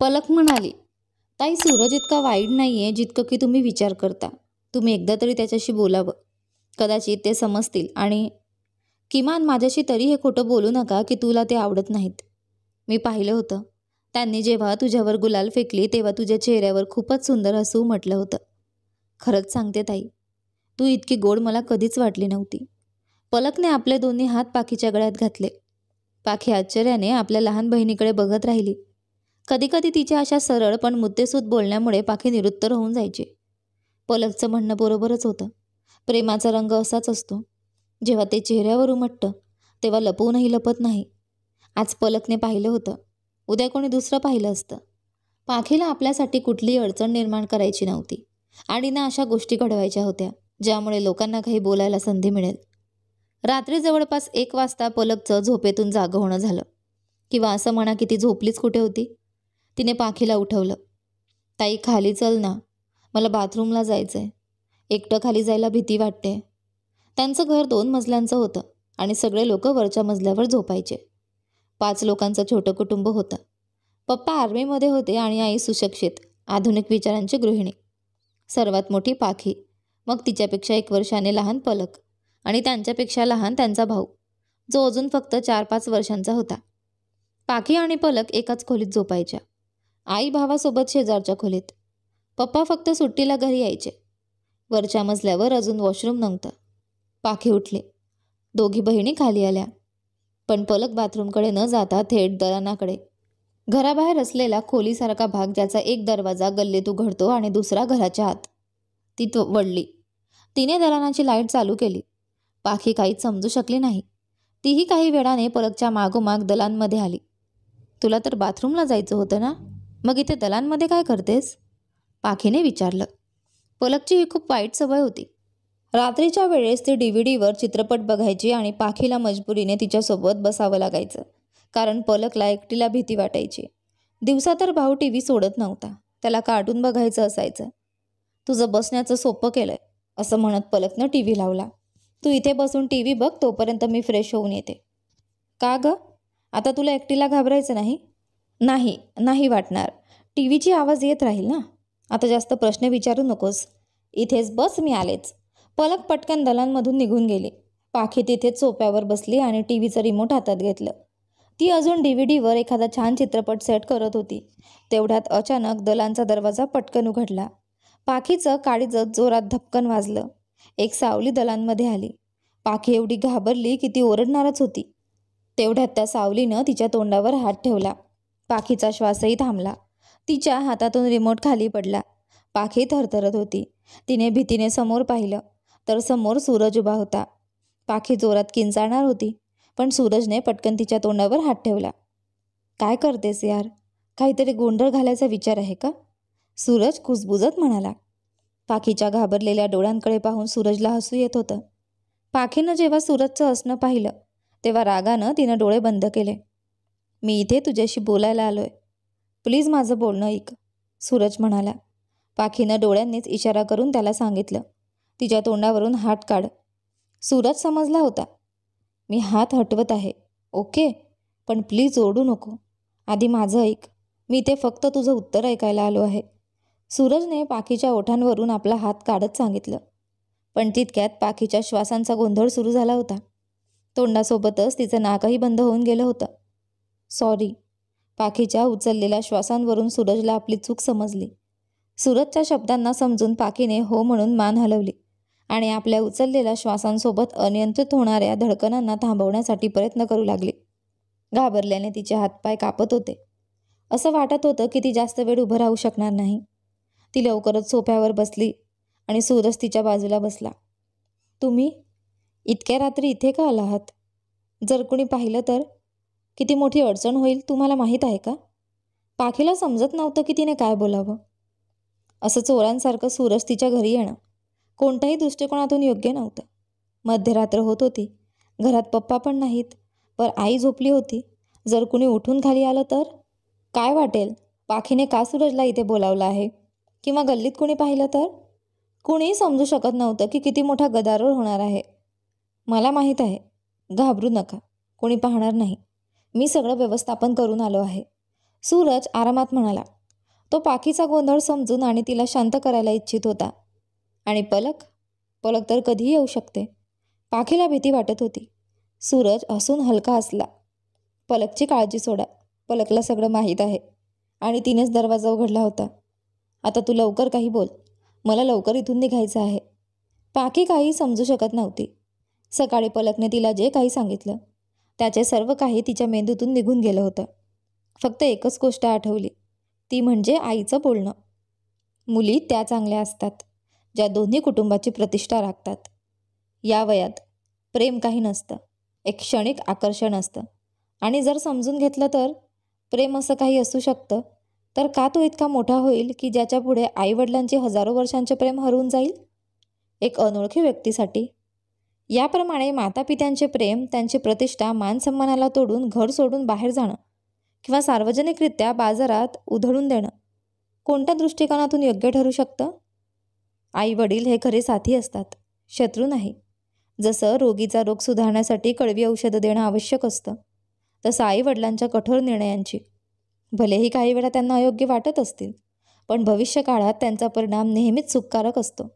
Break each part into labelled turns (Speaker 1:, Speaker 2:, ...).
Speaker 1: पलक म्हणाली, ताई सूरज इतका वाईट नाहीये जितकं की तुम्ही विचार करता. तुम्ही एकदा तरी त्याच्याशी बोलावं. कदाचित ते समजतील आणि किमान माझ्याशी तरी हे खोटं बोलू नका की तुला ते आवडत नाहीत. मी पाहिलं होतं. त्यांनी जेव्हा तुझ्यावर गुलाल फेकली तेव्हा तुझ्या चेहऱ्यावर खूपच सुंदर हसू उमटलं होतं. खरंच सांगते ताई, तू इतकी गोड मला कधीच वाटली नव्हती. पलकने आपले दोन्ही हात पाखीच्या गळ्यात घातले. पाखी आश्चर्याने आपल्या लहान बहिणीकडे बघत राहिली. कधीकधी तिच्या अशा सरळ पण मुद्देसूद बोलण्यामुळे पाखी निरुत्तर होऊन जायची. पलकचं म्हणणं बरोबरच होतं. प्रेमाचा रंग असाच असतो. जेव्हा ते चेहऱ्यावर उमटतं तेव्हा लपवूनही लपत नाही. आज पलकने पाहिलं होतं, उद्या कोणी दुसरं पाहिलं असतं. पाखीला आपल्यासाठी कुठलीही अडचण निर्माण करायची नव्हती आणि ना अशा गोष्टी घडवायच्या होत्या ज्यामुळे लोकांना काही बोलायला संधी मिळेल. रात्री जवळपास 1 वाजता पलकचं झोपेतून जागं होणं झालं. किंवा असं म्हणा की ती झोपलीच कुठे होती. तिने पाखीला उठवलं. ताई खाली चल ना, मला बाथरूमला जायचंय. एकटं खाली जायला भीती वाटते. त्यांचं घर 2 मजल्यांचं होतं आणि सगळे लोक वरच्या मजल्यावर झोपायचे. 5 लोकांचं छोटं कुटुंब होतं. पप्पा आर्मीमध्ये होते आणि आई सुशिक्षित, आधुनिक विचारांची गृहिणी. सर्वात मोठी पाखी, मग तिच्यापेक्षा 1 वर्षाने लहान पलक आणि त्यांच्यापेक्षा लहान त्यांचा भाऊ, जो अजून फक्त 4-5 वर्षांचा होता. पाखी आणि पलक एकाच खोलीत झोपायच्या. आई भावासोबत शेजारच्या खोलीत. पप्पा फक्त सुट्टीला घरी यायचे. वरच्या मजल्यावर अजून वॉशरूम नव्हतं. पाखी उठली. दोघी बहिणी खाली आल्या. पण पलक बाथरूमकडे न जाता थेट दलानाकडे. घराबाहेर असलेला खोलीसारखा भाग ज्याचा एक दरवाजा गल्लीत उघडतो आणि दुसरा घराच्या आत. ती वळली. तिने दलानाची लाईट चालू केली. पाखी काहीच समजू शकली नाही. तीही काही वेळाने पलकच्या मागोमाग दलानमध्ये आली. तुला तर बाथरूमला जायचं होतं ना, मग इथे दलानमध्ये काय करतेस? पाखीने विचारलं. पलकची ही खूप वाईट सवय होती. रात्रीच्या वेळेस ती DVDवर चित्रपट बघायची आणि पाखीला मजबुरीने तिच्यासोबत बसावं लागायचं, कारण पलकला एकटीला भीती वाटायची. दिवसा तर भाऊ TV सोडत नव्हता. त्याला कार्टून बघायचं असायचं. तुझं बसण्याचं सोपं केलंय, असं म्हणत पलकनं TV लावला. तू इथे बसून TV बघ, तोपर्यंत मी फ्रेश होऊन येते. का गं, आता तुला एकटीला घाबरायचं नाही? नाही वाटणार. TVची आवाज येत राहील ना. आता जास्त प्रश्न विचारू नकोस. इथेच बस, मी आलेच. पलक पटकन दलानमधून निघून गेली. पाखी तिथेच सोफ्यावर बसली आणि TVचं रिमोट हातात घेतलं. ती अजून DVDवर एखादा छान चित्रपट सेट करत होती. तेवढ्यात अचानक दलानचा दरवाजा पटकन उघडला. पाखीचं काळीजत जोरात धपकन वाजलं. एक सावली दलानमध्ये आली. पाखी एवढी घाबरली की ती ओरडणारच होती. तेवढ्यात त्या सावलीनं तिच्या तोंडावर हात ठेवला. पाखीचा श्वासही थांबला. तिच्या हातातून रिमोट खाली पडला. पाखी थरथरत होती. तिने भीतीने समोर पाहिलं तर समोर सूरज उभा होता. पाखी जोरात किंचाळणार होती, पण सूरजने पटकन तिच्या तोंडावर हात ठेवला. काय करतेस यार? काहीतरी गोंधळ घालायचा विचार आहे का? सूरज कुजबुजत म्हणाला. पाखीच्या घाबरलेल्या डोळ्यांकडे पाहून सूरजला हसू येत होतं. पाखीनं जेव्हा सूरजचं हसणं पाहिलं तेव्हा रागानं तिनं डोळे बंद केले. मी इथे तुझ्याशी बोलायला आलोय. प्लीज माझं बोलणं ऐक, सूरज म्हणाला. पाखीनं डोळ्यांनीच इशारा करून त्याला सांगितलं, तिच्या तोंडावरून हात काढ. सूरज समजला होता. मी हात हटवत आहे, ओके, पण प्लीज ओरडू नको. आधी माझं ऐक. मी इथे फक्त तुझं उत्तर ऐकायला आलो आहे. सूरजने पाखीच्या ओठांवरून आपला हात काढत सांगितलं. पण तितक्यात पाखीच्या श्वासांचा गोंधळ सुरू झाला होता. तोंडासोबतच तिचं नाकही बंद होऊन गेलं होतं. सॉरी. पाखीच्या उचललेल्या श्वासांवरून सूरजला आपली चूक समजली. सूरजच्या शब्दांना समजून पाखीने हो म्हणून मान हलवली आणि आपल्या उचललेल्या श्वासांसोबत अनियंत्रित होणाऱ्या धडकनांना थांबवण्यासाठी प्रयत्न करू लागली. घाबरल्याने तिचे हातपाय कापत होते. असं वाटत होतं की ती जास्त वेळ उभं राहू शकणार नाही. ती लवकरच सोफ्यावर बसली आणि सूरज तिच्या बाजूला बसला. तुम्ही इतक्या रात्री इथे का आला आहात? जर कुणी पाहिलं तर? किती मोठी अडचण होईल तुम्हाला माहीत आहे का? पाखीला समजत नव्हतं की तिने काय बोलावं. असं चोरांसारखं सूरज तिच्या घरी येणं कोणत्याही दृष्टिकोनातून योग्य नव्हतं. मध्यरात्र होत होती. घरात पप्पा पण नाहीत, पण आई झोपली होती. जर कुणी उठून खाली आलं तर? काय वाटेल? पाखीने का सूरजला इथे बोलावलं आहे? किंवा गल्लीत कुणी पाहिलं तर? कुणीही समजू शकत नव्हतं की किती मोठा गदारोळ होणार आहे. मला माहीत आहे. घाबरू नका. कोणी पाहणार नाही. मी सगळं व्यवस्थापन करून आलो आहे. सूरज आरामात म्हणाला. तो पाखीचा गोंधळ समजून आणि तिला शांत करायला इच्छित होता. आणि पलक? पलक तर कधीही येऊ शकते. पाखीला भीती वाटत होती. सूरज हसून हलका हसला. पलकची काळजी सोडा. पलकला सगळं माहीत आहे आणि तिनेच दरवाजा उघडला होता. आता तू लवकर काही बोल. मला लवकर इथून निघायचं आहे. पाखी काही समजू शकत नव्हती. सकाळी पलकने तिला जे काही सांगितलं त्याचे सर्व काही तिच्या मेंदूतून निघून गेलं होतं. फक्त एकच गोष्ट आठवली, ती म्हणजे आईचं बोलणं. मुली त्या चांगल्या असतात ज्या दोन्ही कुटुंबाची प्रतिष्ठा राखतात. या वयात प्रेम काही नसतं, एक क्षणिक आकर्षण असतं. आणि जर समजून घेतलं तर प्रेम असं काही असू शकतं, तर का तो इतका मोठा होईल की ज्याच्या पुढे आईवडिलांचे हजारो वर्षांचे प्रेम हरवून जाईल एक अनोळखी व्यक्तीसाठी. याप्रमाणे मातापित्यांचे प्रेम, त्यांची प्रतिष्ठा, मानसन्मानाला तोडून घर सोडून बाहेर जाणं किंवा सार्वजनिकरित्या बाजारात उधळून देणं कोणत्या दृष्टिकोनातून योग्य ठरू शकतं? आई वडील हे खरे साथी असतात, शत्रू नाही. जसं रोगीचा रोग सुधारण्यासाठी कडवी औषधं देणं आवश्यक असतं, तसं आई वडिलांच्या कठोर निर्णयांची, भलेही काही वेळा त्यांना अयोग्य वाटत असतील, पण भविष्यकाळात त्यांचा परिणाम नेहमीच सुखकारक असतो.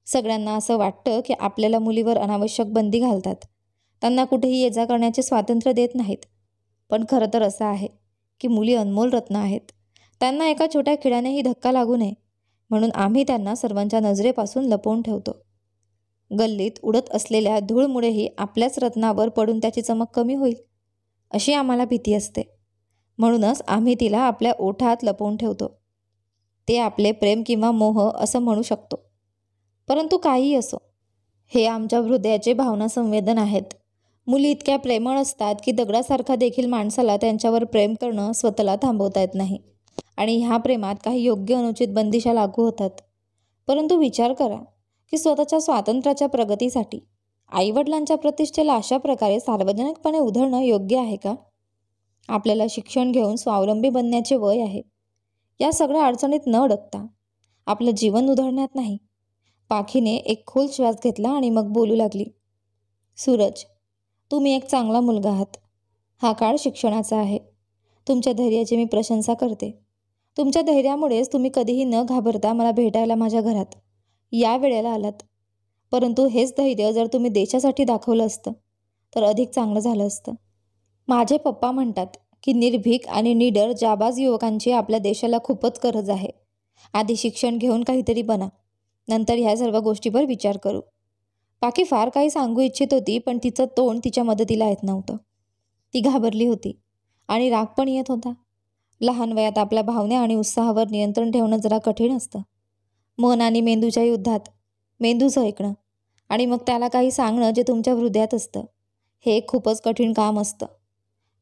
Speaker 1: सगळ्यांना असं वाटतं की आपल्याला मुलीवर अनावश्यक बंदी घालतात, त्यांना कुठेही ये जा करण्याचे स्वातंत्र्य देत नाहीत. पण खरं तर असं आहे की मुली अनमोल रत्न आहेत. त्यांना एका छोट्या किड्यानेही धक्का लागू नये म्हणून आम्ही त्यांना सर्वांच्या नजरेपासून लपवून ठेवतो. गल्लीत उडत असलेल्या धूळमुळेही आपल्याच रत्नावर पडून त्याची चमक कमी होईल अशी आम्हाला भीती असते. म्हणूनच आम्ही तिला आपल्या ओठात लपवून ठेवतो. ते आपले प्रेम किंवा मोह असं म्हणू शकतो. परंतु काहीही असो, हे आमच्या हृदयाचे भावना संवेदन आहेत. मुली इतक्या प्रेमळ असतात की दगडासारखा देखील माणसाला त्यांच्यावर प्रेम करणं स्वतःला थांबवता येत नाही. आणि ह्या प्रेमात काही योग्य अनुचित बंदिशा लागू होतात. परंतु विचार करा की स्वतःच्या स्वातंत्र्याच्या प्रगतीसाठी आईवडिलांच्या प्रतिष्ठेला अशा प्रकारे सार्वजनिकपणे उधळणं योग्य आहे का? आपल्याला शिक्षण घेऊन स्वावलंबी बनण्याचे वय आहे. या सगळ्या अडचणीत न अडकता आपलं जीवन उधळण्यात नाही. पाखीने एक खोल श्वास घेतला आणि मग बोलू लागली. सूरज, तुम्ही एक चांगला मुलगा आहात. हा काळ शिक्षणाचा आहे. तुमच्या धैर्याची मी प्रशंसा करते. तुमच्या धैर्यामुळेच तुम्ही कधीही न घाबरता मला भेटायला माझ्या घरात या वेळेला आलात. परंतु हेच धैर्य जर तुम्ही देशासाठी दाखवलं असतं तर अधिक चांगलं झालं असतं. माझे पप्पा म्हणतात की निर्भीक आणि निडर जाबाज युवकांची आपल्या देशाला खूपच गरज आहे. आधी शिक्षण घेऊन काहीतरी बना, नंतर ह्या सर्व गोष्टीवर विचार करू. पाखी फार काही सांगू इच्छित होती, पण तिचं तोंड तिच्या मदतीला येत नव्हतं. ती घाबरली होती आणि राग पण येत होता. लहान वयात आपल्या भावना आणि उत्साहावर नियंत्रण ठेवणं जरा कठीण असतं. मन आणि मेंदूच्या युद्धात मेंदूचं ऐकणं आणि मग त्याला काही सांगणं जे तुमच्या हृदयात असतं, हे एक खूपच कठीण काम असतं.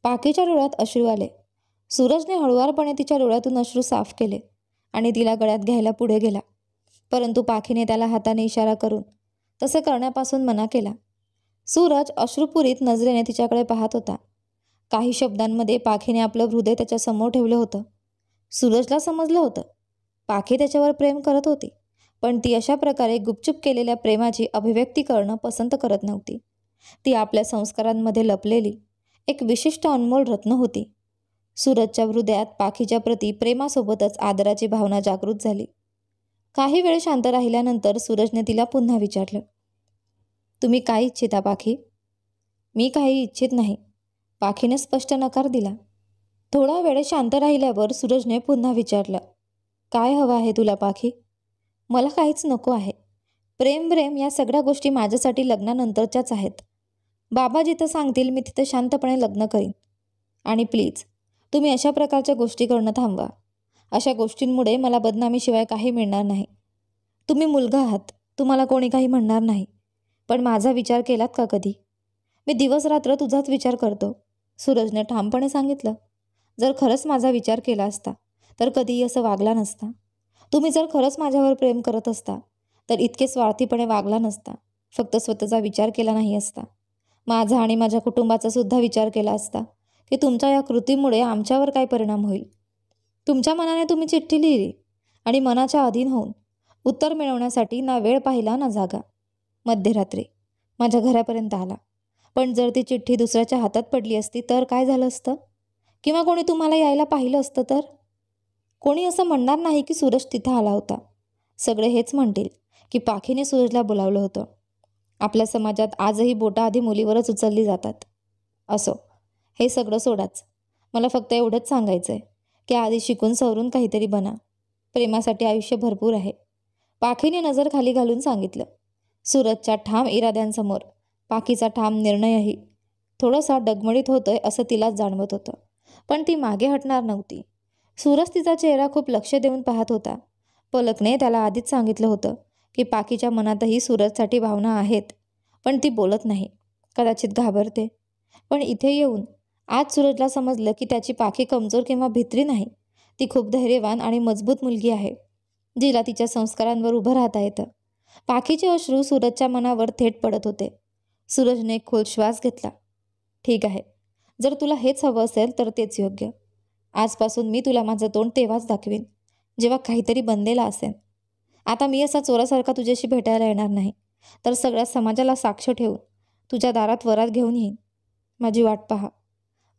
Speaker 1: पाखीच्या डोळ्यात अश्रू आले. सूरजने हळुवारपणे तिच्या डोळ्यातून अश्रू साफ केले आणि तिला गळ्यात घ्यायला पुढे गेला. परंतु पाखीने त्याला हाताने इशारा करून तसे करण्यापासून मना केला. सूरज अश्रुपुरीत नजरेने तिच्याकडे पाहत होता. काही शब्दांमध्ये पाखीने आपलं हृदय त्याच्या समोर ठेवलं होतं. सूरजला समजलं होतं पाखी त्याच्यावर प्रेम करत होती, पण ती अशा प्रकारे गुपचूप केलेल्या प्रेमाची अभिव्यक्ती करणं पसंत करत नव्हती. ती आपल्या संस्कारांमध्ये लपलेली एक विशिष्ट अनमोल रत्न होती. सूरजच्या हृदयात पाखीच्या प्रती प्रेमासोबतच आदराची भावना जागृत झाली. काही वेळ शांत राहिल्यानंतर सूरजने तिला पुन्हा विचारलं, तुम्ही काय इच्छिता पाखी? मी काही इच्छित नाही, पाखीने स्पष्ट नकार दिला. थोडा वेळ शांत राहिल्यावर सूरजने पुन्हा विचारलं, काय हवं आहे तुला पाखी? मला काहीच नको आहे. प्रेम या सगळ्या गोष्टी माझ्यासाठी लग्नानंतरच्याच आहेत. बाबा जिथं सांगतील मी तिथं शांतपणे लग्न करीन. आणि प्लीज तुम्ही अशा प्रकारच्या गोष्टी करणं थांबवा. अशा गोष्टींमुळे मला बदनामीशिवाय काही मिळणार नाही. तुम्ही मुलगा आहात, तुम्हाला कोणी काही म्हणणार नाही. पण माझा विचार केलात का कधी? मी दिवस रात्र तुझाच विचार करतो, सूरजने ठामपणे सांगितलं. जर खरंच माझा विचार केला असता तर कधीही असं वागला नसता. तुम्ही जर खरंच माझ्यावर प्रेम करत असता तर इतके स्वार्थीपणे वागला नसता. फक्त स्वतःचा विचार केला नाही असता, माझा आणि माझ्या कुटुंबाचा सुद्धा विचार केला असता की तुमच्या या कृतीमुळे आमच्यावर काय परिणाम होईल. तुमच्या मनाने तुम्ही चिठ्ठी लिहिली आणि मनाच्या अधीन होऊन उत्तर मिळवण्यासाठी ना वेळ पाहिला ना जागा. मध्यरात्री माझ्या घरापर्यंत आला. पण जर ती चिठ्ठी दुसऱ्याच्या हातात पडली असती तर काय झालं असतं? किंवा कोणी तुम्हाला यायला पाहिलं असतं तर? कोणी असं म्हणणार नाही की सूरज तिथं आला होता. सगळे हेच म्हणतील की पाखीने सूरजला बोलावलं होतं. आपल्या समाजात आजही बोटं आधी मुलीवरच उचलली जातात. असो, हे सगळं सोडाच. मला फक्त एवढंच सांगायचं आहे की आधी शिकून सवरून काहीतरी बना. प्रेमासाठी आयुष्य भरपूर आहे. पाखीने नजर खाली घालून सांगितलं. सूरजच्या ठाम इराद्यांसमोर पाखीचा ठाम निर्णयही थोडासा डगमडीत होतोय असं तिलाच जाणवत होतं. पण ती मागे हटणार नव्हती. सूरज तिचा चेहरा खूप लक्ष देऊन पाहत होता. पलकने त्याला आधीच सांगितलं होतं की पाखीच्या मनातही सूरजसाठी भावना आहेत, पण ती बोलत नाही. कदाचित घाबरते. पण इथे येऊन आज सूरजला समजलं की त्याची पाखी कमजोर किंवा भित्री नाही. ती खूप धैर्यवान आणि मजबूत मुलगी आहे, जिला तिच्या संस्कारांवर उभं राहता येतं. पाखीचे अश्रू सूरजच्या मनावर थेट पडत होते. सूरजने एक खोल श्वास घेतला. ठीक आहे, जर तुला हेच हवं असेल तर तेच योग्य. आजपासून मी तुला माझं तोंड तेव्हाच दाखवीन जेव्हा काहीतरी बनलेलं असेल. आता मी असा चोरासारखा तुझ्याशी भेटायला येणार नाही, तर सगळ्या समाजाला साक्ष ठेवून तुझ्या दारात वरात घेऊन येईन. माझी वाट पहा.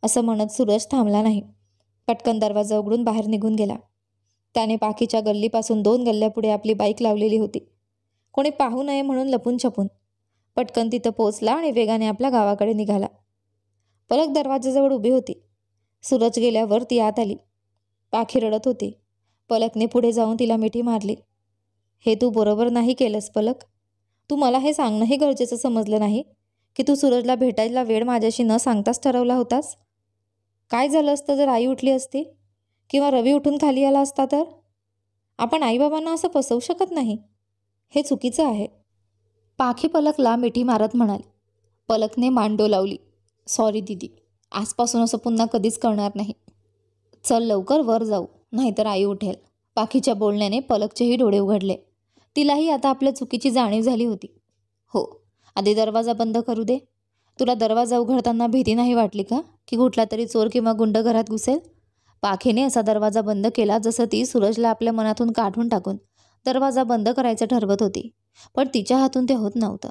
Speaker 1: असं म्हणत सूरज थांबला नाही. पटकन दरवाजा उघडून बाहेर निघून गेला. त्याने पाखीच्या गल्लीपासून 2 गल्ल्यापुढे आपली बाईक लावलेली होती. कोणी पाहू नये म्हणून लपून छपून. पटकन तिथं पोचला आणि वेगाने आपल्या गावाकडे निघाला. पलक दरवाजाजवळ उभी होती. सूरज गेल्यावर ती आत आली. पाखी रडत होती. पलकने पुढे जाऊन तिला मिठी मारली. हे तू बरोबर नाही केलंस पलक. तू मला हे सांगणंही गरजेचं समजलं नाही की तू सूरजला भेटायला वेळ माझ्याशी न सांगताच ठरवला होतास. काय झालं असतं जर आई उठली असती किंवा रवी उठून खाली आला असता तर? आपण आईबाबांना असं फसवू शकत नाही. हे चुकीचं आहे. पाखी पलकला मिठी मारत म्हणाली. पलकने मान डोलावली. सॉरी दीदी, आजपासून असं पुन्हा कधीच करणार नाही. चल लवकर वर जाऊ, नाहीतर आई उठेल. पाखीच्या बोलण्याने पलकचेही डोळे उघडले. तिलाही आता आपल्या चुकीची जाणीव झाली होती. हो, आधी दरवाजा बंद करू दे. तुला दरवाजा उघडताना भीती नाही वाटली का की कुठला तरी चोर किंवा गुंड घरात घुसेल? पाखीने असा दरवाजा बंद केला जसं ती सूरजला आपल्या मनातून काढून टाकून दरवाजा बंद करायचं ठरवत होती. पण तिच्या हातून ते होत नव्हतं.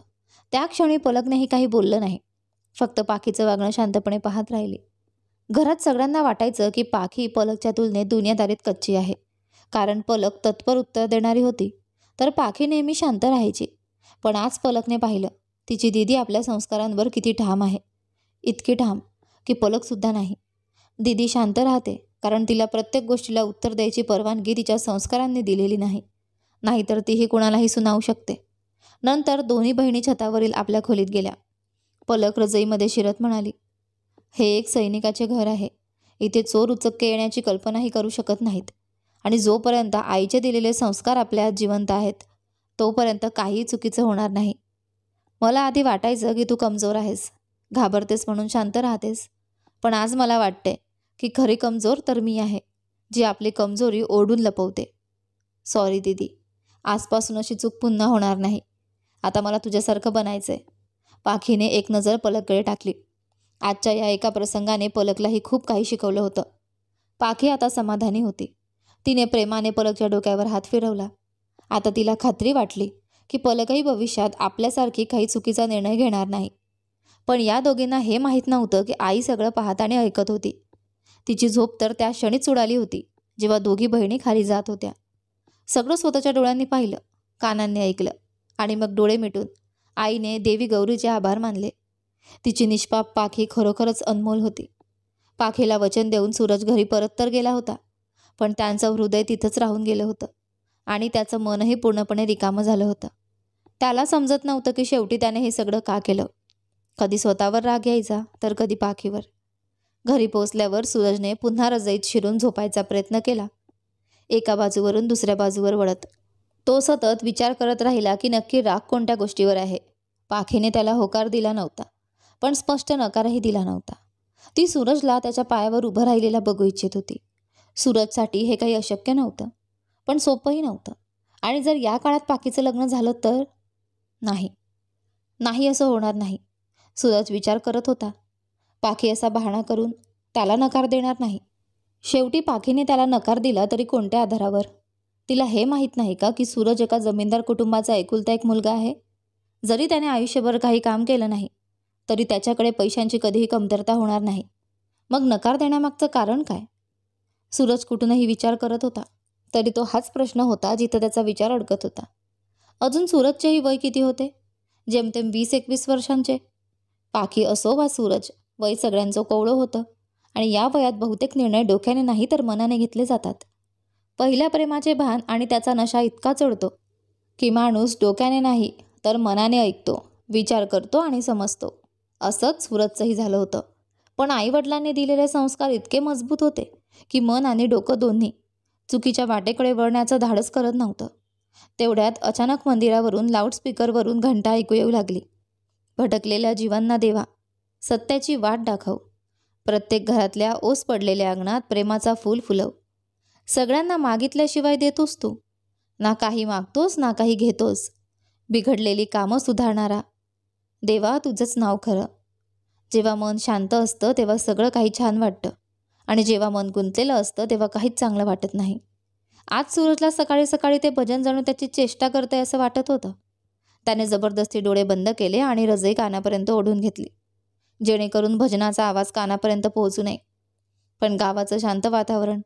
Speaker 1: त्या क्षणी पलकनेही काही बोललं नाही. फक्त पाखीचं वागणं शांतपणे पाहत राहिली. घरात सगळ्यांना वाटायचं की पाखी पलकच्या तुलनेत दुनियादारीत कच्ची आहे. कारण पलक तत्पर उत्तर देणारी होती, तर पाखी नेहमी शांत राहायची. पण आज पलकने पाहिलं तिची दीदी आपल्या संस्कारांवर किती ठाम आहे. इतकी ठाम की पलकसुद्धा नाही. दीदी शांत राहते कारण तिला प्रत्येक गोष्टीला उत्तर द्यायची परवानगी तिच्या संस्कारांनी दिलेली नाही. नाहीतर तीही कुणालाही सुनावू शकते. नंतर दोन्ही बहिणी छतावरील आपल्या खोलीत गेल्या. पलक रजईमध्ये शिरत म्हणाली, हे एक सैनिकाचे घर आहे. इथे चोर उचक्के येण्याची कल्पनाही करू शकत नाहीत. आणि जोपर्यंत आईचे दिलेले संस्कार आपल्यात जिवंत आहेत तोपर्यंत काहीही चुकीचं होणार नाही. मला आधी वाटायचं की तू कमजोर आहेस, घाबरतेस म्हणून शांत राहतेस. पण आज मला वाटते की खरी कमजोर तर मी आहे, जी आपली कमजोरी ओढून लपवते. सॉरी दीदी, आजपासून अशी चूक पुन्हा होणार नाही. आता मला तुझ्यासारखं बनायचं आहे. पाखीने एक नजर पलककडे टाकली. आजच्या या एका प्रसंगाने पलकलाही खूप काही शिकवलं होतं. पाखी आता समाधानी होती. तिने प्रेमाने पलकच्या डोक्यावर हात फिरवला. आता तिला खात्री वाटली की पलकही भविष्यात आपल्यासारखी काही चुकीचा निर्णय घेणार नाही. पण या दोघींना हे माहीत नव्हतं की आई सगळं पाहत आणि ऐकत होती. तिची झोप तर त्या क्षणीच उडाली होती जेव्हा दोघी बहिणी खाली जात होत्या. सगळं स्वतःच्या डोळ्यांनी पाहिलं, कानांनी ऐकलं आणि मग डोळे मिटून आईने देवी गौरीचे आभार मानले. तिची निष्पाप पाखी खरोखरच अनमोल होती. पाखीला वचन देऊन सूरज घरी परत तर गेला होता, पण त्यांचं हृदय तिथंच राहून गेलं होतं आणि त्याचं मनही पूर्णपणे रिकामं झालं होतं. त्याला समजत नव्हतं की शेवटी त्याने हे सगळं का केलं. कधी स्वतःवर राग यायचा तर कधी पाखीवर. घरी पोचल्यावर सूरजने पुन्हा रजईत शिरून झोपायचा प्रयत्न केला. एका बाजूवरून दुसऱ्या बाजूवर वळत तो सतत विचार करत राहिला की नक्की राग कोणत्या गोष्टीवर आहे. पाखीने त्याला होकार दिला नव्हता, पण स्पष्ट नकारही दिला नव्हता. ती सूरजला त्याच्या पायावर उभं राहिलेला बघू इच्छित होती. सूरजसाठी हे काही अशक्य नव्हतं, पण सोपंही नव्हतं. आणि जर या काळात पाखीचं लग्न झालं तर? नाही, असं होणार नाही. सूरज विचार करत होता. पाखी असा बहाणा करून त्याला नकार देणार नाही. शेवटी पाखीने त्याला नकार दिला तरी कोणत्या आधारावर? तिला हे माहीत नाही का की सूरज एका जमीनदार कुटुंबाचा एकुलता एक मुलगा आहे. जरी त्याने आयुष्यभर काही काम केलं नाही तरी त्याच्याकडे पैशांची कधीही कमतरता होणार नाही. मग नकार देण्यामागचं कारण काय? सूरज कुठूनही विचार करत होता, तरी तो हाच प्रश्न होता जिथं त्याचा विचार अडकत होता. अजून सूरजचेही वय किती होते? जेमतेम 20-21 वर्षांचे. पाखी असो वा सूरज, वय सगळ्यांचं कोवळं होतं आणि या वयात बहुतेक निर्णय डोक्याने नाही तर मनाने घेतले जातात. पहिल्या प्रेमाचे भान आणि त्याचा नशा इतका चढतो की माणूस डोक्याने नाही तर मनाने ऐकतो, विचार करतो आणि समजतो. असंच सूरजचंही झालं होतं. पण आईवडिलांनी दिलेले संस्कार इतके मजबूत होते की मन आणि डोकं दोन्ही चुकीच्या वाटेकडे वळण्याचं धाडस करत नव्हतं. तेवढ्यात अचानक मंदिरावरून लाऊडस्पीकरवरून घंटा ऐकू येऊ लागली. भटकलेल्या जीवांना देवा, सत्याची वाट दाखव. प्रत्येक घरातल्या ओस पडलेल्या अंगणात प्रेमाचा फूल फुलव. सगळ्यांना मागितल्याशिवाय देतोस तू. ना काही मागतोस ना काही घेतोस. बिघडलेली कामं सुधारणारा. देवा, तुझंच नाव खरं. जेव्हा मन शांत असतं तेव्हा सगळं काही छान वाटतं आणि जेव्हा मन गुंतलेलं असतं तेव्हा काहीच चांगलं वाटत नाही. आज सूरजला सकाळी सकाळी ते भजन जणू त्याची चेष्टा करतंय असं वाटत होतं. त्याने जबरदस्ती डोळे बंद केले आणि रजई कानापर्यंत ओढून घेतली, जेणेकरून भजनाचा आवाज कानापर्यंत पोहोचू नये. पण गावाचं शांत वातावरण,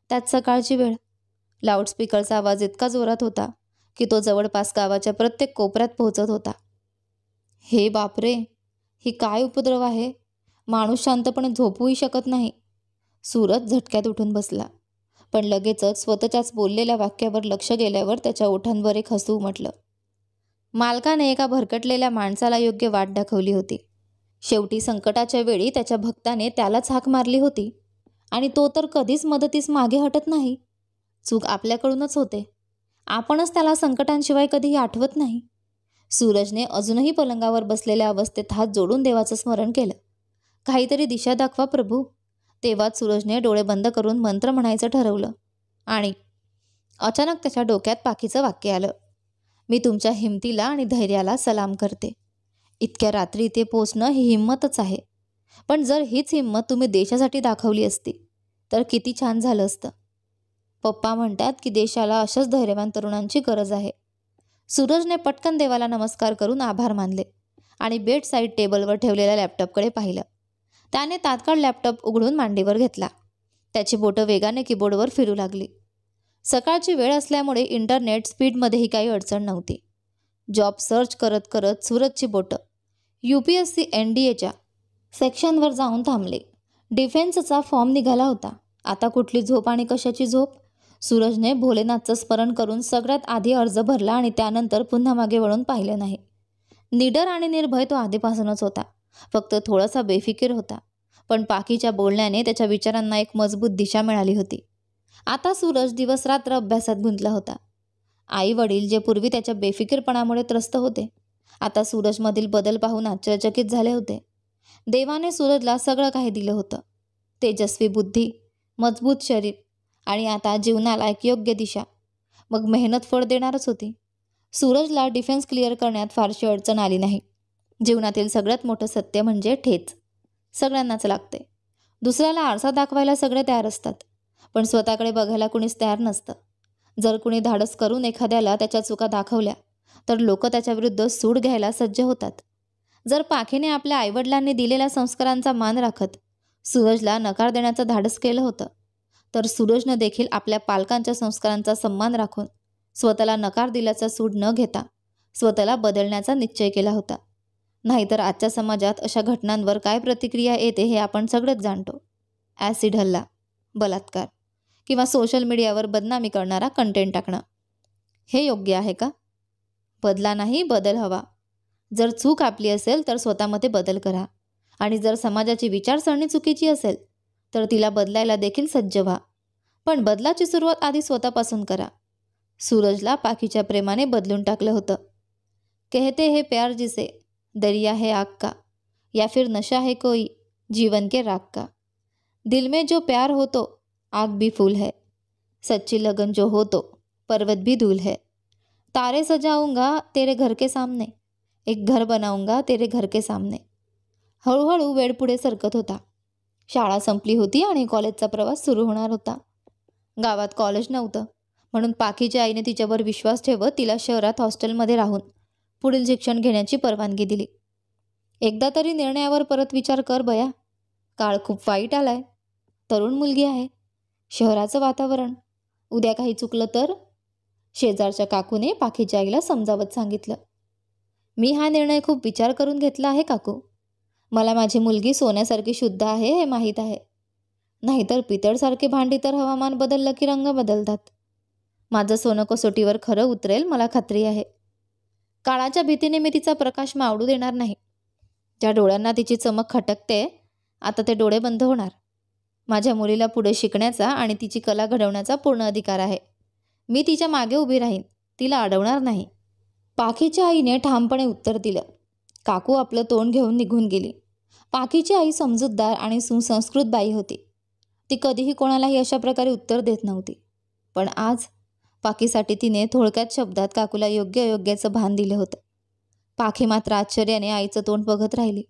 Speaker 1: त्यात सकाळची वेळ, लाऊडस्पीकरचा आवाज इतका जोरात होता की तो जवळपास गावाच्या प्रत्येक कोपऱ्यात पोहोचत होता. हे बापरे, ही काय उपद्रव आहे? माणूस शांतपणे झोपूही शकत नाही. सूरज झटक्यात उठून बसला, पण लगेचच स्वतःच्याच बोललेल्या वाक्यावर लक्ष गेल्यावर त्याच्या ओठांवर एक हसू उमटलं. मालकाने एका भरकटलेल्या माणसाला योग्य वाट दाखवली होती. शेवटी संकटाच्या वेळी त्याच्या भक्ताने त्यालाच हाक मारली होती आणि तो तर कधीच मदतीस मागे हटत नाही. चूक आपल्याकडूनच होते. आपणच त्याला संकटांशिवाय कधीही आठवत नाही. सूरजने अजूनही पलंगावर बसलेल्या अवस्थेत हात जोडून देवाचं स्मरण केलं. काहीतरी दिशा दाखवा प्रभू. तेव्हाच सूरजने डोळे बंद करून मंत्र म्हणायचं ठरवलं आणि अचानक त्याच्या डोक्यात पाखीचं वाक्य आलं. मी तुमच्या हिमतीला आणि धैर्याला सलाम करते. इतक्या रात्री इथे पोचणं ही हिंमतच आहे. पण जर हीच हिंमत तुम्ही देशासाठी दाखवली असती तर किती छान झालं असतं. पप्पा म्हणतात की देशाला अशाच धैर्यवान तरुणांची गरज आहे. सूरजने पटकन देवाला नमस्कार करून आभार मानले आणि बेड साईड टेबलवर ठेवलेल्या लॅपटॉपकडे पाहिलं. त्याने तात्काळ लॅपटॉप उघडून मांडीवर घेतला. त्याची बोटं वेगाने कीबोर्डवर फिरू लागली. सकाळची वेळ असल्यामुळे इंटरनेट स्पीडमध्येही काही अडचण नव्हती. जॉब सर्च करत करत सूरजची बोटं UPSC NDAच्या सेक्शनवर जाऊन थांबले. डिफेन्सचा फॉर्म निघाला होता. आता कुठली झोप आणि कशाची झोप? सूरजने भोलेनाथचं स्मरण करून सगळ्यात आधी अर्ज भरला आणि त्यानंतर पुन्हा मागे वळून पाहिलं नाही. निडर आणि निर्भय तो आधीपासूनच होता. फक्त थोडासा बेफिकीर होता. पण पाखीच्या बोलण्याने त्याच्या विचारांना एक मजबूत दिशा मिळाली होती. आता सूरज दिवसरात्र अभ्यासात गुंतला होता. आई वडील जे पूर्वी त्याच्या बेफिकीरपणामुळे त्रस्त होते, आता सूरजमधील बदल पाहून आश्चर्यचकित झाले होते. देवाने सूरजला सगळं काही दिलं होतं. तेजस्वी बुद्धी, मजबूत शरीर आणि आता जीवनाला एक योग्य दिशा. मग मेहनत फळ देणारच होती. सूरजला डिफेन्स क्लिअर करण्यात फारशी अडचण आली नाही. जीवनातील सगळ्यात मोठं सत्य म्हणजे ठेच सगळ्यांनाच लागते. दुसऱ्याला आरसा दाखवायला सगळे तयार असतात, पण स्वतःकडे बघायला कुणीच तयार नसतं. जर कुणी धाडस करून एखाद्याला त्याच्या चुका दाखवल्या तर लोक त्याच्याविरुद्ध सूड घ्यायला सज्ज होतात. जर पाखीने आपल्या आईवडिलांनी दिलेल्या संस्कारांचा मान राखत सूरजला नकार देण्याचं धाडस केलं होतं, तर सूरजनं देखील आपल्या पालकांच्या संस्कारांचा सन्मान राखून स्वतःला नकार दिल्याचा सूड न घेता स्वतःला बदलण्याचा निश्चय केला होता. नाहीतर आजच्या समाजात अशा घटनांवर काय प्रतिक्रिया येते हे आपण सगळेच जाणतो. ॲसिड हल्ला, बलात्कार किंवा सोशल मीडियावर बदनामी करणारा कंटेंट टाकणं, हे योग्य आहे का? बदला नाही, बदल हवा. जर चूक आपली असेल तर स्वतःमध्ये बदल करा आणि जर समाजाची विचारसरणी चुकीची असेल तर तिला बदलायला देखील सज्ज व्हा. पण बदलाची सुरुवात आधी स्वतःपासून करा. सूरजला पाखीच्या प्रेमाने बदलून टाकलं होतं. कहते है प्यार जिसे दरिया है आग का, या फिर नशा है कोई जीवन के राग का. दिल में जो प्यार हो तो आग भी फूल है, सच्ची लगन जो हो तो पर्वत भी धूल है. तारे सजाऊंगा तेरे घर के सामने, एक घर बनाऊंगा तेरे घर के सामने. हळूहळू वेळ पुढे सरकत होता. शाळा संपली होती आणि कॉलेजचा प्रवास सुरू होणार होता. गावात कॉलेज नव्हतं, म्हणून पाखीच्या आईने तिच्यावर विश्वास ठेवत तिला शहरात हॉस्टेलमध्ये राहून पुढील शिक्षण घेण्याची परवानगी दिली. एकदा तरी निर्णयावर परत विचार कर बया. काळ खूप वाईट आलाय. तरुण मुलगी आहे, शहराचं वातावरण, उद्या काही चुकलं तर? शेजारच्या काकूने पाखीच्या आईला समजावत सांगितलं. मी हा निर्णय खूप विचार करून घेतला आहे काकू. मला माझी मुलगी सोन्यासारखी शुद्ध आहे हे माहीत आहे. नाहीतर पितळसारखे भांडी तर हवामान बदललं की रंग बदलतात. माझं सोनं कसोटीवर खरं उतरेल मला खात्री आहे. काळाच्या भीतीने मी तिचा प्रकाश मावळू देणार नाही. ज्या डोळ्यांना तिची चमक खटकते, आता ते डोळे बंद होणार. माझ्या मुलीला पुढे शिकण्याचा आणि तिची कला घडवण्याचा पूर्ण अधिकार आहे. मी तिच्या मागे उभी राहीन, तिला अडवणार नाही. पाखीच्या आईने ठामपणे उत्तर दिलं. काकू आपलं तोंड घेऊन निघून गेली. पाखीची आई समजूतदार आणि सुसंस्कृत बाई होती. ती कधीही कोणालाही अशा प्रकारे उत्तर देत नव्हती. पण आज पाखीसाठी तिने थोडक्यात शब्दात काकूला योग्य अयोग्याचं भान दिलं होतं. पाखी मात्र आश्चर्याने आईचं तोंड बघत राहिली.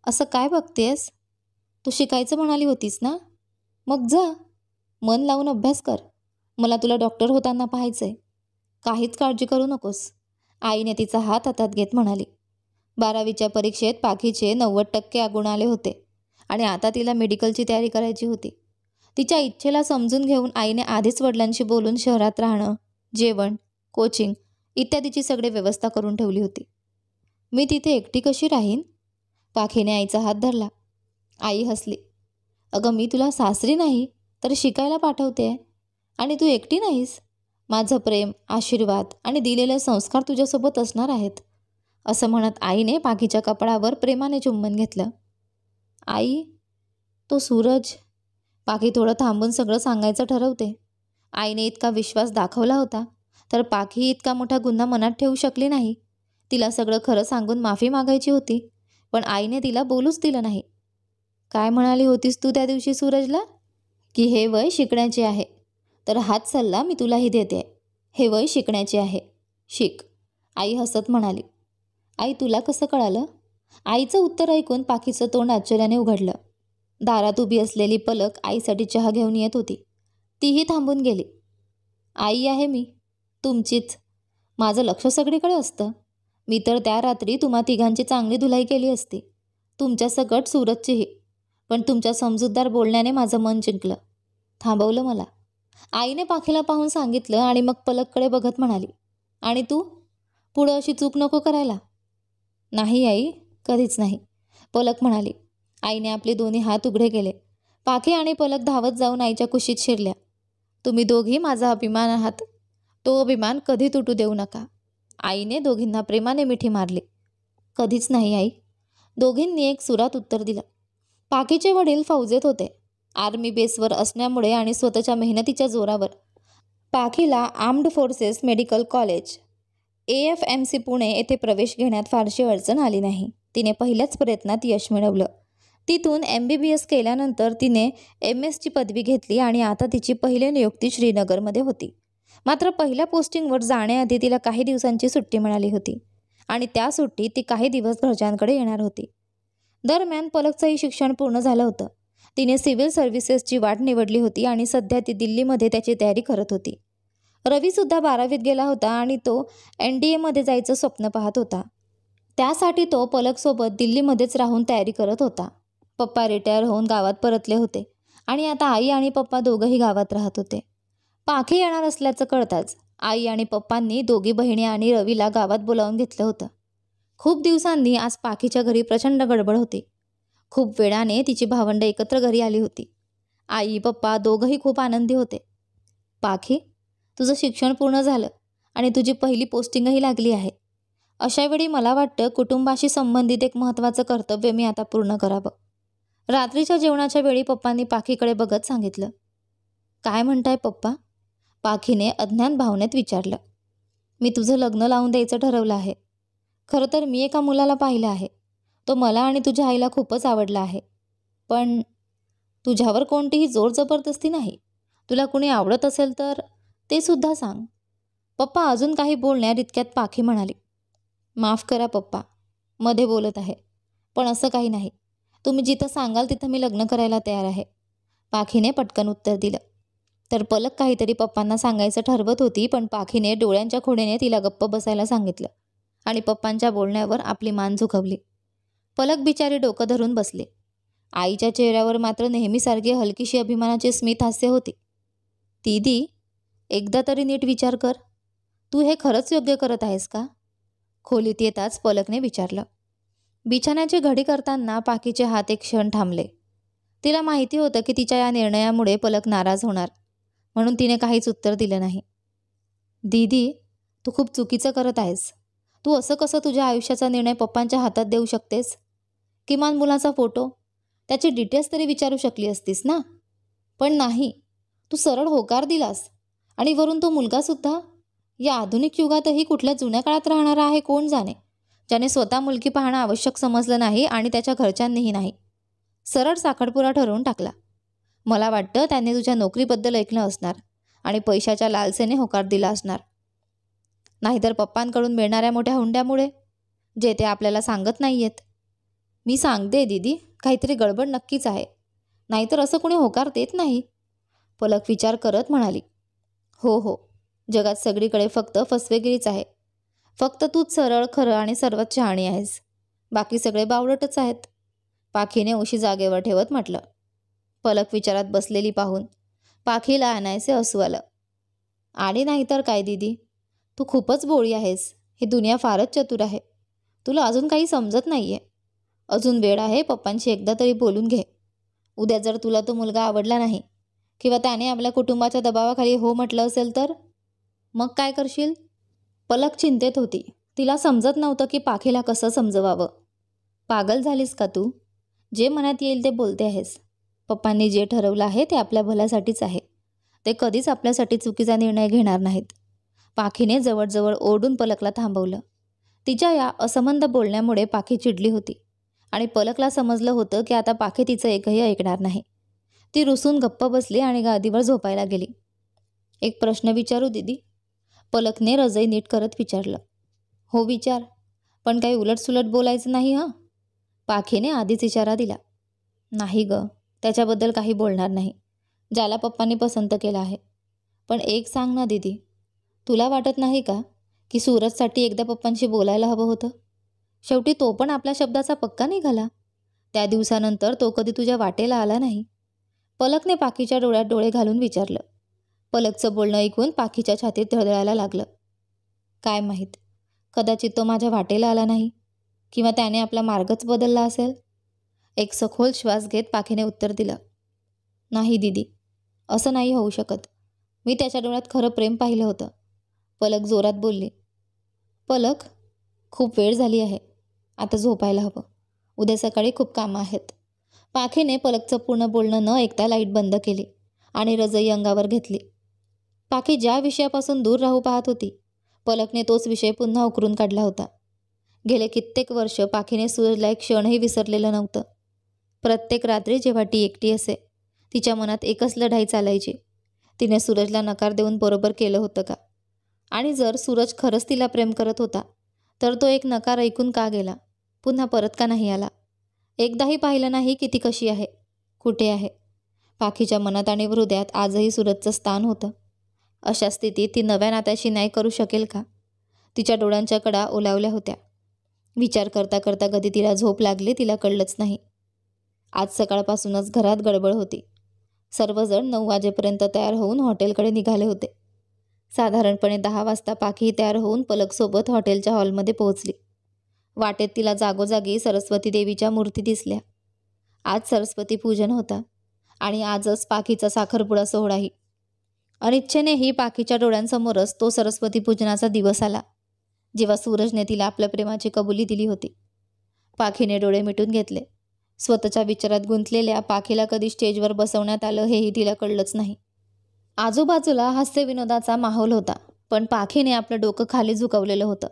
Speaker 1: असं काय बघतेस? तू शिकायचं म्हणाली होतीस ना? मग जा, मन लावून अभ्यास कर. मला तुला डॉक्टर होताना पाहायचंय. काहीच काळजी करू नकोस, आईने तिचा हात हातात घेत म्हणाली. 12वीच्या परीक्षेत पाखीचे 90% गुण आले होते आणि आता तिला मेडिकलची तयारी करायची होती. तिच्या इच्छेला समजून घेऊन आईने आधीच वडिलांशी बोलून शहरात राहणं, जेवण, कोचिंग इत्यादीची सगळी व्यवस्था करून ठेवली होती. मी तिथे एकटी कशी राहीन? पाखीने आईचा हात धरला. आई हसली. अगं, मी तुला सासरी नाही तर शिकायला पाठवते आणि तू एकटी नाहीस. माझं प्रेम, आशीर्वाद आणि दिलेले संस्कार तुझ्यासोबत असणार आहेत, असं म्हणत आईने पाखीच्या कपाळावर प्रेमाने चुंबन घेतलं. आई, तो सूरज. पाखी थोडं थांबून सगळं सांगायचं ठरवते. आईने इतका विश्वास दाखवला होता तर पाखी इतका मोठा गुन्हा मनात ठेवू शकली नाही. तिला सगळं खरं सांगून माफी मागायची होती, पण आईने तिला बोलूच दिलं नाही. काय म्हणाली होतीस तू त्या दिवशी सूरजला? की हे वय शिकण्याचे आहे. तर हाच सल्ला मी तुलाही देते. हे वय शिकण्याचे आहे, शिक. आई हसत म्हणाली. आई, तुला कसं कळालं? आईचं उत्तर ऐकून पाखीचं तोंड आश्चर्याने उघडलं. दारात उभी असलेली पलक आईसाठी चहा घेऊन येत होती. तीही थांबून गेली. आई आहे मी, तुमचीच. माझं लक्ष सगळीकडे असतं. मी तर त्या रात्री तुम्हा तिघांची चांगली धुलाई केली असती, तुमच्या सकट सूरजचीही. पण तुमच्या समजूतदार बोलण्याने माझं मन जिंकलं, थांबवलं मला. आईने पाखीला पाहून सांगितलं आणि मग पलककडे बघत म्हणाली. आणि तू पुढं अशी चूक नको करायला. नाही आई, कधीच नाही, पलक म्हणाली. आईने आपले दोन्ही हात उघडे केले. पाखी आणि पलक धावत जाऊन आईच्या कुशीत शिरल्या. तुम्ही दोघी माझा अभिमान आहात, तो अभिमान कधी तुटू देऊ नका. आईने दोघींना प्रेमाने मिठी मारली. कधीच नाही आई, दोघींनी एक सुरात उत्तर दिलं. पाखीचे वडील फौजेत होते. आर्मी बेसवर असल्यामुळे आणि स्वतःच्या मेहनतीच्या जोरावर पाखीला armed forces medical college AFMC Pune येथे प्रवेश घेण्यात फारशी अडचण आली नाही. तिने पहिल्याच प्रयत्नात यश मिळवलं. तिथून MBBS केल्यानंतर तिने MS ची पदवी घेतली आणि आता तिची पहिली नियुक्ती श्रीनगरमध्ये होती. मात्र पहिल्या पोस्टिंगवर जाण्याआधी तिला काही दिवसांची सुट्टी मिळाली होती आणि त्या सुट्टीत ती काही दिवस घरच्यांकडे येणार होती. दरम्यान पलकचंही शिक्षण पूर्ण झालं होतं. तिने सिव्हिल सर्व्हिसेसची वाट निवडली होती आणि सध्या ती दिल्लीमध्ये त्याची तयारी करत होती. रवीसुद्धा 12वीत गेला होता आणि तो NDAमध्ये जायचं स्वप्न पाहत होता. त्यासाठी तो पलकसोबत दिल्लीमध्येच राहून तयारी करत होता. पप्पा रिटायर होऊन गावात परतले होते आणि आता आई आणि पप्पा दोघंही गावात राहत होते. पाखी येणार असल्याचं कळताच आई आणि पप्पांनी दोघी बहिणी आणि रवीला गावात बोलावून घेतलं होतं. खूप दिवसांनी आज पाखीच्या घरी प्रचंड गडबड होती. खूप वेळाने तिची भावंडं एकत्र घरी आली होती. आई पप्पा दोघंही खूप आनंदी होते. पाखी, तुझं शिक्षण पूर्ण झालं आणि तुझी पहिली पोस्टिंगही लागली आहे. अशावेळी मला वाटतं कुटुंबाशी संबंधित एक महत्त्वाचं कर्तव्य मी आता पूर्ण करावं. रात्रीच्या जेवणाच्या वेळी पप्पांनी पाखीकडे बघत सांगितलं. काय म्हणताय पप्पा? पाखीने अज्ञान भावनेत विचारलं. मी तुझं लग्न लावून द्यायचं ठरवलं आहे. खरं तर मी एका मुलाला पाहिलं आहे. तो मला आणि तुझ्या आईला खूपच आवडला आहे. पण तुझ्यावर कोणतीही जोर जबरदस्ती नाही. तुला कुणी आवडत असेल तर ते सुद्धा सांग. पप्पा अजून काही बोलण्यात इतक्यात पाखी म्हणाली. माफ करा पप्पा, मध्ये बोलत आहे. पण असं काही नाही. तुम्ही जिथं सांगाल तिथं मी लग्न करायला तयार आहे. पाखीने पटकन उत्तर दिलं. तर पलक काहीतरी पप्पांना सांगायचं ठरवत होती, पण पाखीने डोळ्यांच्या खोडीने तिला गप्प बसायला सांगितलं आणि पप्पांच्या बोलण्यावर आपली मान झुकवली. पलक बिचारी डोकं धरून बसली. आईच्या चेहऱ्यावर मात्र नेहमीसारखी हलकीशी अभिमानाचे स्मित हास्य होते. दीदी, एकदा तरी नीट विचार कर. तू हे खरंच योग्य करत आहेस का? खोलीत येताच पलकने विचारलं. बिछाण्याची घडी करताना पाखीचे हात एक क्षण थांबले. तिला माहिती होतं की तिच्या या निर्णयामुळे पलक नाराज होणार, म्हणून तिने काहीच उत्तर दिलं नाही. दीदी, तू खूप चुकीचं करत आहेस. तू असं कसं तुझ्या आयुष्याचा निर्णय पप्पांच्या हातात देऊ शकतेस? किमान मुलाचा फोटो, त्याची डिटेल्स तरी विचारू शकली असतीस ना. पण नाही, तू सरळ होकार दिलास. आणि वरून तो मुलगासुद्धा या आधुनिक युगातही कुठल्या जुन्या काळात राहणारा आहे कोण जाणे, ज्याने स्वतः मुलगी पाहणं आवश्यक समजलं नाही आणि त्याच्या घरच्यांनीही नाही. सरळ साखरपुडा ठरवून टाकला. मला वाटतं त्यांनी तुझ्या नोकरीबद्दल ऐकलं असणार आणि पैशाच्या लालसेने होकार दिला असणार. नाहीतर पप्पांकडून मिळणाऱ्या मोठ्या हुंड्यामुळे, जे ते आपल्याला सांगत नाही आहेत. मी सांगते दीदी, काहीतरी गडबड नक्कीच आहे. नाहीतर असं कोणी होकार देत नाही. पलक विचार करत म्हणाली. हो हो, जगात सगळीकडे फक्त फसवेगिरीच आहे. फक्त तूच सरळ, खरं आणि सर्वात शहाणी आहेस. बाकी सगळे बावळटच आहेत. पाखीने उशी जागेवर ठेवत म्हटलं. पलक विचारात बसलेली पाहून पाखीला आणायचे हसू आलं. आणि नाहीतर काय दीदी, तू खूपच भोळी आहेस. ही दुनिया फारच चतुर आहे. तुला अजून काही समजत नाहीये. अजून वेळ आहे. पप्पांशी एकदा तरी बोलून घे. उद्या जर तुला तो मुलगा आवडला नाही किंवा त्याने आपल्या कुटुंबाच्या दबावाखाली हो म्हटलं असेल तर मग काय करशील? पलक चिंतेत होती. तिला समजत नव्हतं की पाखीला कसं समजवावं. पागल झालीस का तू? जे मनात येईल ते बोलते आहेस. पप्पांनी जे ठरवलं आहे ते आपल्या भल्यासाठीच आहे. ते कधीच आपल्यासाठी चुकीचा निर्णय घेणार नाहीत. पाखीने जवळजवळ ओरडून पलकला थांबवलं. तिच्या या असंबद्ध बोलण्यामुळे पाखी चिडली होती आणि पलकला समजलं होतं की आता पाखी तिचं एकही ऐकणार नाही. ती रुसून गप्प बसली आणि गादीवर झोपायला गेली. एक प्रश्न विचारू दीदी? पलकने रजई नीट करत विचारलं. हो विचार, पण काही उलटसुलट बोलायचं नाही हं. पाखीने आधीच इशारा दिला. नाही ग, त्याच्याबद्दल काही बोलणार नाही, ज्याला पप्पांनी पसंत केलं आहे. पण एक सांग ना दीदी, तुला वाटत नाही का की सूरजसाठी एकदा पप्पांशी बोलायला हवं होतं? शेवटी तो पण आपल्या शब्दाचा पक्का निघाला. त्या दिवसानंतर तो कधी तुझ्या वाटेला आला नाही. पलकने पाखीच्या डोळ्यात डोळे घालून विचारलं. पलकचं बोलणं ऐकून पाखीच्या छातीत धडधडायला लागलं. काय माहीत, कदाचित तो माझ्या वाटेला आला नाही किंवा त्याने आपला मार्गच बदलला असेल. एक सखोल श्वास घेत पाखीने उत्तर दिलं. नाही दीदी, असं नाही होऊ शकत. मी त्याच्या डोळ्यात खरं प्रेम पाहिलं होतं. पलक जोरात बोलली. पलक, खूप वेळ झाली आहे. आता झोपायला हवं. उद्या सकाळी खूप कामं आहेत. पाखीने पलकचं पूर्ण बोलणं न ऐकता लाईट बंद केली आणि रजई अंगावर घेतली. पाखी ज्या विषयापासून दूर राहू पाहत होती, पलकने तोच विषय पुन्हा उकरून काढला होता. गेले कित्येक वर्ष पाखीने सूरजला एक क्षणही विसरलेलं नव्हतं. प्रत्येक रात्री जेव्हा ती एकटी असे, तिच्या मनात एकच लढाई चालायची. तिने सूरजला नकार देऊन बरोबर केलं होतं का? आणि जर सूरज खरंच तिला प्रेम करत होता, तर तो एक नकार ऐकून का गेला? पुन्हा परत का नाही आला? एकदाही पाहिलं नाही की ती कशी आहे, कुठे आहे? पाखीच्या मनात आणि हृदयात आजही सूरजचं स्थान होतं. अशा स्थितीत ती नव्या नात्याशी न्याय करू शकेल का? तिच्या डोळ्यांच्या कडा ओलावल्या होत्या. विचार करता करता कधी तिला झोप लागली तिला कळलंच नाही. आज सकाळपासूनच घरात गडबड होती. सर्वजण 9 वाजेपर्यंत तयार होऊन हॉटेलकडे निघाले होते. साधारणपणे 10 वाजता पाखी तयार होऊन पलकसोबत हॉटेलच्या हॉलमध्ये पोहोचली. वाटेत तिला जागोजागी सरस्वती देवीच्या मूर्ती दिसल्या. आज सरस्वती पूजन होता आणि आजच पाखीचा साखरपुडा सोहळाही. अनिच्छेनेही पाखीच्या डोळ्यांसमोरच तो सरस्वती पूजनाचा दिवस आला, जेव्हा सूरजने तिला आपल्या प्रेमाची कबुली दिली होती. पाखीने डोळे मिटून घेतले. स्वतःच्या विचारात गुंतलेल्या पाखीला कधी स्टेजवर बसवण्यात आलं हेही तिला कळलंच नाही. आजूबाजूला हास्यविनोदाचा माहोल होता, पण पाखीने आपलं डोकं खाली झुकवलेलं होतं.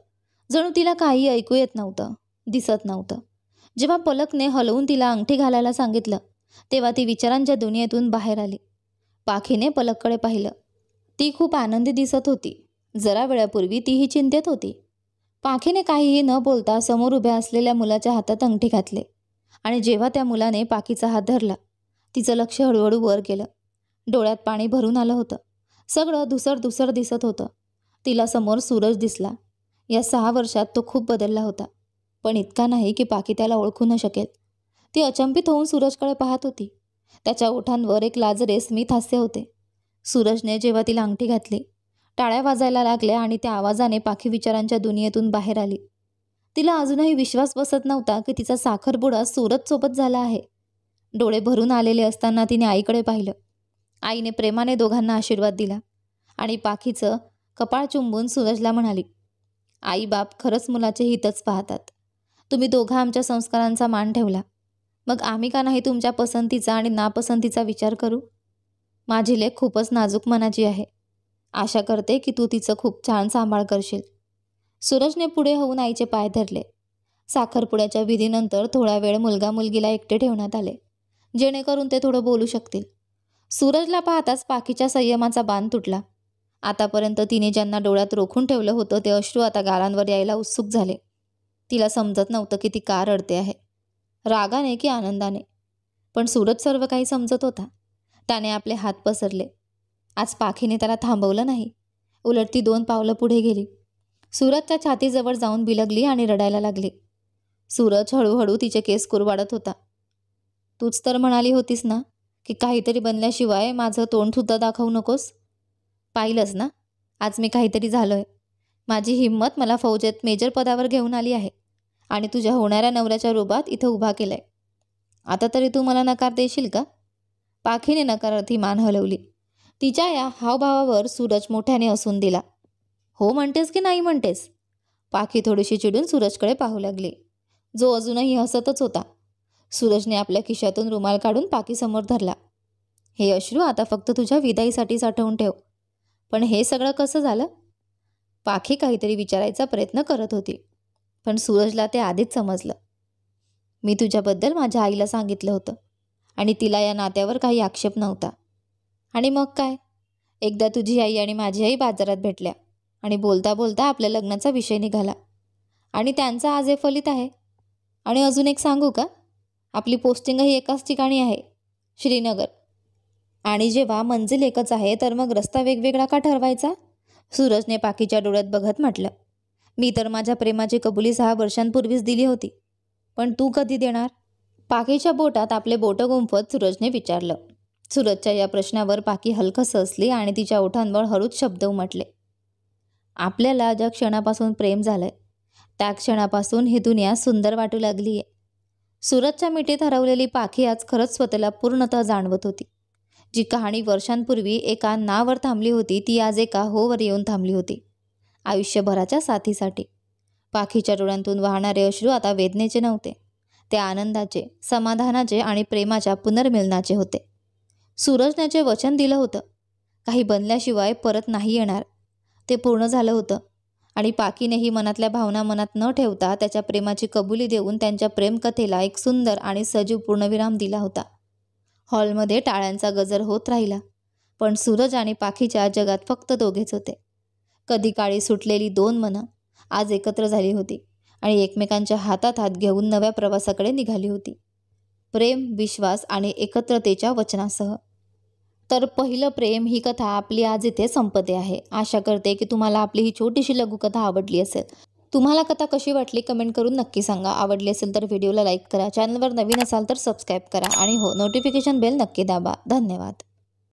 Speaker 1: जणू तिला काही ऐकू येत नव्हतं, दिसत नव्हतं. जेव्हा पलकने हलवून तिला अंगठी घालायला सांगितलं, तेव्हा ती विचारांच्या दुनियेतून बाहेर आली. पाखीने पलककडे पाहिलं. ती खूप आनंदी दिसत होती. जरा वेळापूर्वी तीही चिंतेत होती. पाखीने काहीही न बोलता समोर उभ्या असलेल्या मुलाच्या हातात अंगठी घातली आणि जेव्हा त्या मुलाने पाखीचा हात धरला, तिचं लक्ष हळूहळू वर गेलं. डोळ्यात पाणी भरून आलं होतं. सगळं धुसर दिसत होतं. तिला समोर सूरज दिसला. या 6 वर्षात तो खूप बदलला होता, पण इतका नाही की पाखी त्याला ओळखू न शकेल. ती अचंबित होऊन सूरजकडे पाहत होती. त्याच्या ओठांवर एक लाजरे स्मित हास्य होते. सूरजने जेव्हा तिला अंगठी घातली, टाळ्या वाजायला लागल्या आणि त्या आवाजाने पाखी विचारांच्या दुनियेतून बाहेर आली. तिला अजूनही विश्वास बसत नव्हता की तिचा साखरपुडा सूरजसोबत झाला आहे. डोळे भरून आलेले असताना तिने आईकडे पाहिलं. आईने प्रेमाने दोघांना आशीर्वाद दिला आणि पाखीचं कपाळ चुंबून सूरजला म्हणाली, आई बाप खरंच मुलाचे हितच पाहतात. तुम्ही दोघा आमच्या संस्कारांचा मान ठेवला, मग आम्ही का नाही तुमच्या पसंतीचा आणि नापसंतीचा विचार करू? माझी लेक खूपच नाजूक मनाची आहे. आशा करते की तू तिचं खूप छान सांभाळ करशील. सूरजने पुढे होऊन आईचे पाय धरले. साखरपुड्याच्या विधीनंतर थोडा वेळ मुलगा मुलगीला एकटे ठेवण्यात आले, जेणेकरून ते थोडं बोलू शकतील. सूरजला पाहताच पाखीच्या संयमाचा बांध तुटला. आतापर्यंत तिने ज्यांना डोळ्यात रोखून ठेवलं होतं ते अश्रू आता गालांवर यायला उत्सुक झाले. तिला समजत नव्हतं की ती का रडते आहे, रागाने की आनंदाने. पण सूरज सर्व काही समजत होता. त्याने आपले हात पसरले. आज पाखीने त्याला थांबवलं नाही. उलट ती 2 पावलं पुढे गेली. सूरजच्या छातीजवळ जाऊन बिलगली आणि रडायला लागली. सूरज हळूहळू तिचे केस कुरवाडत होता. तूच तर म्हणाली होतीस ना की काहीतरी बनल्याशिवाय माझं तोंडसुद्धा दाखवू नकोस. पाहिलंस ना, आज मी काहीतरी झालोय. माझी हिंमत मला फौजेत मेजर पदावर घेऊन आली आहे आणि तुझ्या होणाऱ्या नवऱ्याच्या रूपात इथं उभा केलाय. आता तरी तू मला नकार देशील का? पाखीने नकारार्थी मान हलवली. तिच्या या हावभावावर सूरज मोठ्याने हसून दिला. हो म्हणतेस की नाही म्हणतेस? पाखी थोडीशी चिडून सूरजकडे पाहू लागली, जो अजूनही हसतच होता. सूरजने आपल्या खिशातून रुमाल काढून पाखीसमोर धरला. हे अश्रू आता फक्त तुझ्या विदाईसाठी साठवून ठेव. पण हे सगळं कसं झालं? पाखी काहीतरी विचारायचा प्रयत्न करत होती, पण सूरजला ते आधीच समजलं. मी तुझ्याबद्दल माझ्या आईला सांगितलं होतं आणि तिला या नात्यावर काही आक्षेप नव्हता. आणि मग काय, एकदा तुझी आई आणि माझी आई बाजारात भेटल्या आणि बोलता बोलता आपल्या लग्नाचा विषय निघाला आणि त्यांचा आज हे फलित आहे. आणि अजून एक सांगू का, आपली पोस्टिंगही एकाच ठिकाणी आहे, श्रीनगर. आणि जेव्हा मंजिल एकच आहे तर मग रस्ता वेगवेगळा का ठरवायचा? सूरजने पाखीच्या डोळ्यात बघत म्हटलं. मी तर माझ्या प्रेमाची कबुली 6 वर्षांपूर्वीच दिली होती, पण तू कधी देणार? पाखीच्या बोटात आपले बोटं गुंफत सूरजने विचारलं. सूरजच्या या प्रश्नावर पाखी हलकस हसली आणि तिच्या ओठांवर हळूच शब्द उमटले. आपल्याला ज्या क्षणापासून प्रेम झालंय त्या क्षणापासून ही दुनिया सुंदर वाटू लागलीये. सूरजच्या मिठीत हरवलेली पाखी आज खरंच स्वतःला पूर्णतः जाणवत होती. जी कहाणी वर्षांपूर्वी एका नावर थांबली होती ती आज एका होवर येऊन थांबली होती, आयुष्यभराच्या साथीसाठी. पाखीच्या डोळ्यांतून वाहणारे अश्रू आता वेदनेचे नव्हते, ते आनंदाचे, समाधानाचे आणि प्रेमाच्या पुनर्मिलनाचे होते. सूरजने जे वचन दिलं होतं, काही बनल्याशिवाय परत नाही येणार, ते पूर्ण झालं होतं. आणि पाखीनेही मनातल्या भावना मनात न ठेवता त्याच्या प्रेमाची कबुली देऊन त्यांच्या प्रेमकथेला एक सुंदर आणि सजीव पूर्णविराम दिला होता. हॉलमध्ये टाळ्यांचा गजर होत राहिला, पण सूरज आणि पाखीच्या जगात फक्त दोघेच होते. कधी काळी सुटलेली 2 मनं आज एकत्र झाली होती आणि एकमेकांच्या हातात हात घेऊन नव्या प्रवासाकडे निघाली होती, प्रेम, विश्वास आणि एकत्रतेच्या वचनासह. तर पहिलं प्रेम ही कथा आपली आज इथे संपते आहे. आशा करते की तुम्हाला आपली ही छोटीशी लघुकथा आवडली असेल. तुम्हाला कथा कशी वाटली कमेंट करून नक्की सांगा. आवडली असेल तर व्हिडिओला लाईक करा, चॅनलवर नवीन असाल तर सबस्क्राईब करा आणि हो, नोटिफिकेशन बेल नक्की दाबा. धन्यवाद.